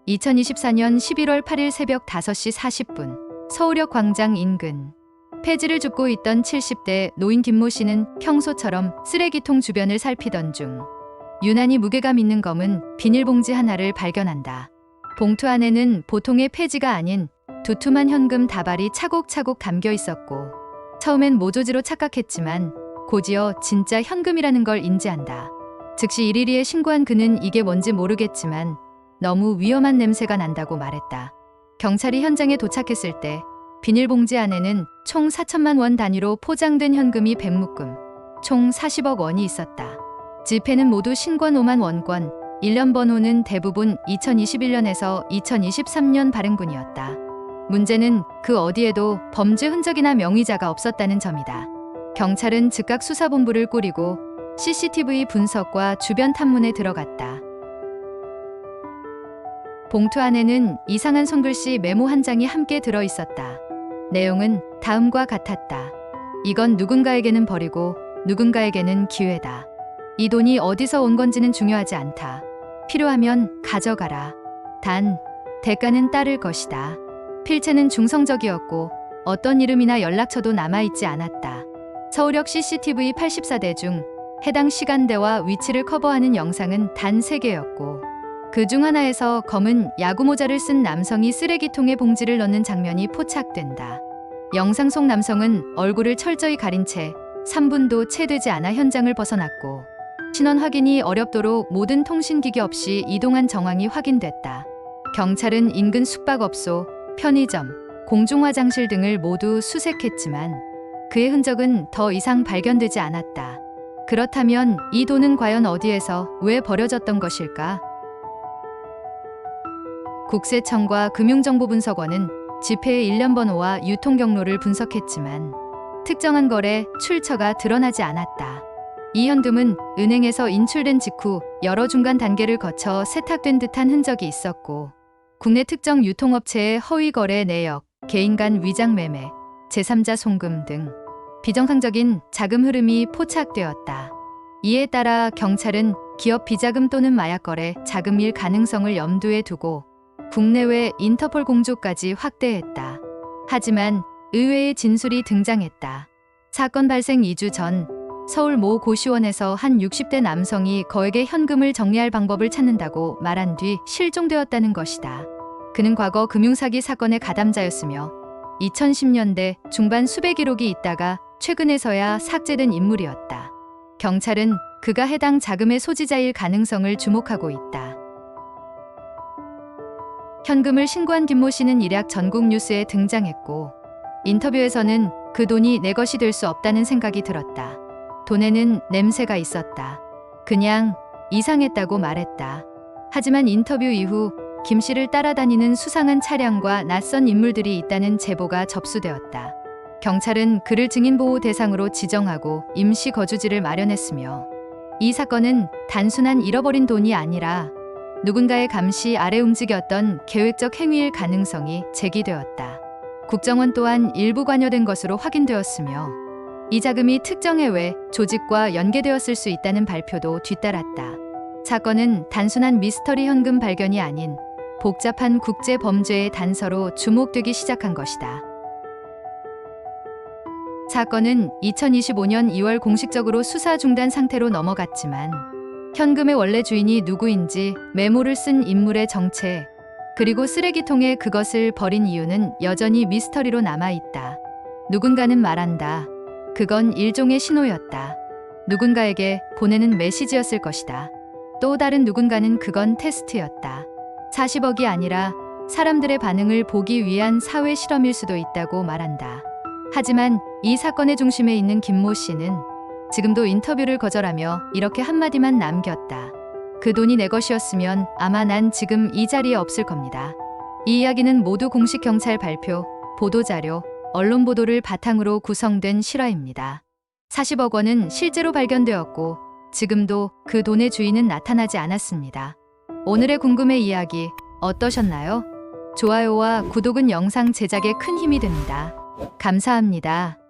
2024년 11월 8일 새벽 5시 40분 서울역 광장 인근 폐지를 줍고 있던 70대 노인 김모 씨는 평소처럼 쓰레기통 주변을 살피던 중 유난히 무게감 있는 검은 비닐봉지 하나를 발견한다. 봉투 안에는 보통의 폐지가 아닌 두툼한 현금 다발이 차곡차곡 담겨 있었고 처음엔 모조지로 착각했지만 곧이어 진짜 현금이라는 걸 인지한다. 즉시 112에 신고한 그는 이게 뭔지 모르겠지만 너무 위험한 냄새가 난다고 말했다. 경찰이 현장에 도착했을 때 비닐봉지 안에는 총 4천만 원 단위로 포장된 현금이 100묶음, 총 40억 원이 있었다. 지폐는 모두 신권 5만 원권, 일련 번호는 대부분 2021년에서 2023년 발행분이었다. 문제는 그 어디에도 범죄 흔적이나 명의자가 없었다는 점이다. 경찰은 즉각 수사본부를 꾸리고 CCTV 분석과 주변 탐문에 들어갔다. 봉투 안에는 이상한 손글씨 메모 한 장이 함께 들어있었다. 내용은 다음과 같았다. 이건 누군가에게는 버리고 누군가에게는 기회다. 이 돈이 어디서 온 건지는 중요하지 않다. 필요하면 가져가라. 단, 대가는 따를 것이다. 필체는 중성적이었고 어떤 이름이나 연락처도 남아있지 않았다. 서울역 CCTV 84대 중 해당 시간대와 위치를 커버하는 영상은 단 3개였고 그 중 하나에서 검은 야구모자를 쓴 남성이 쓰레기통에 봉지를 넣는 장면이 포착된다. 영상 속 남성은 얼굴을 철저히 가린 채 3분도 채 되지 않아 현장을 벗어났고 신원 확인이 어렵도록 모든 통신기기 없이 이동한 정황이 확인됐다. 경찰은 인근 숙박업소, 편의점, 공중화장실 등을 모두 수색했지만 그의 흔적은 더 이상 발견되지 않았다. 그렇다면 이 돈은 과연 어디에서 왜 버려졌던 것일까? 국세청과 금융정보분석원은 지폐의 일련 번호와 유통 경로를 분석했지만 특정한 거래, 출처가 드러나지 않았다. 이 현금은 은행에서 인출된 직후 여러 중간 단계를 거쳐 세탁된 듯한 흔적이 있었고 국내 특정 유통업체의 허위 거래 내역, 개인 간 위장 매매, 제3자 송금 등 비정상적인 자금 흐름이 포착되었다. 이에 따라 경찰은 기업 비자금 또는 마약 거래, 자금일 가능성을 염두에 두고 국내외 인터폴 공조까지 확대했다. 하지만 의외의 진술이 등장했다. 사건 발생 2주 전 서울 모 고시원에서 한 60대 남성이 거액의 현금을 정리할 방법을 찾는다고 말한 뒤 실종되었다는 것이다. 그는 과거 금융사기 사건의 가담자였으며 2010년대 중반 수배 기록이 있다가 최근에서야 삭제된 인물이었다. 경찰은 그가 해당 자금의 소지자일 가능성을 주목하고 있다. 현금을 신고한 김모 씨는 일약 전국 뉴스에 등장했고 인터뷰에서는 그 돈이 내 것이 될 수 없다는 생각이 들었다. 돈에는 냄새가 있었다. 그냥 이상했다고 말했다. 하지만 인터뷰 이후 김 씨를 따라다니는 수상한 차량과 낯선 인물들이 있다는 제보가 접수되었다. 경찰은 그를 증인보호 대상으로 지정하고 임시 거주지를 마련했으며 이 사건은 단순한 잃어버린 돈이 아니라 누군가의 감시 아래 움직였던 계획적 행위일 가능성이 제기되었다. 국정원 또한 일부 관여된 것으로 확인되었으며 이 자금이 특정 해외 조직과 연계되었을 수 있다는 발표도 뒤따랐다. 사건은 단순한 미스터리 현금 발견이 아닌 복잡한 국제 범죄의 단서로 주목되기 시작한 것이다. 사건은 2025년 2월 공식적으로 수사 중단 상태로 넘어갔지만 현금의 원래 주인이 누구인지, 메모를 쓴 인물의 정체, 그리고 쓰레기통에 그것을 버린 이유는 여전히 미스터리로 남아있다. 누군가는 말한다. 그건 일종의 신호였다. 누군가에게 보내는 메시지였을 것이다. 또 다른 누군가는 그건 테스트였다. 40억이 아니라 사람들의 반응을 보기 위한 사회 실험일 수도 있다고 말한다. 하지만 이 사건의 중심에 있는 김모 씨는 지금도 인터뷰를 거절하며 이렇게 한마디만 남겼다. 그 돈이 내 것이었으면 아마 난 지금 이 자리에 없을 겁니다. 이 이야기는 모두 공식 경찰 발표, 보도자료, 언론 보도를 바탕으로 구성된 실화입니다. 40억 원은 실제로 발견되었고 지금도 그 돈의 주인은 나타나지 않았습니다. 오늘의 궁금해 이야기 어떠셨나요? 좋아요와 구독은 영상 제작에 큰 힘이 됩니다. 감사합니다.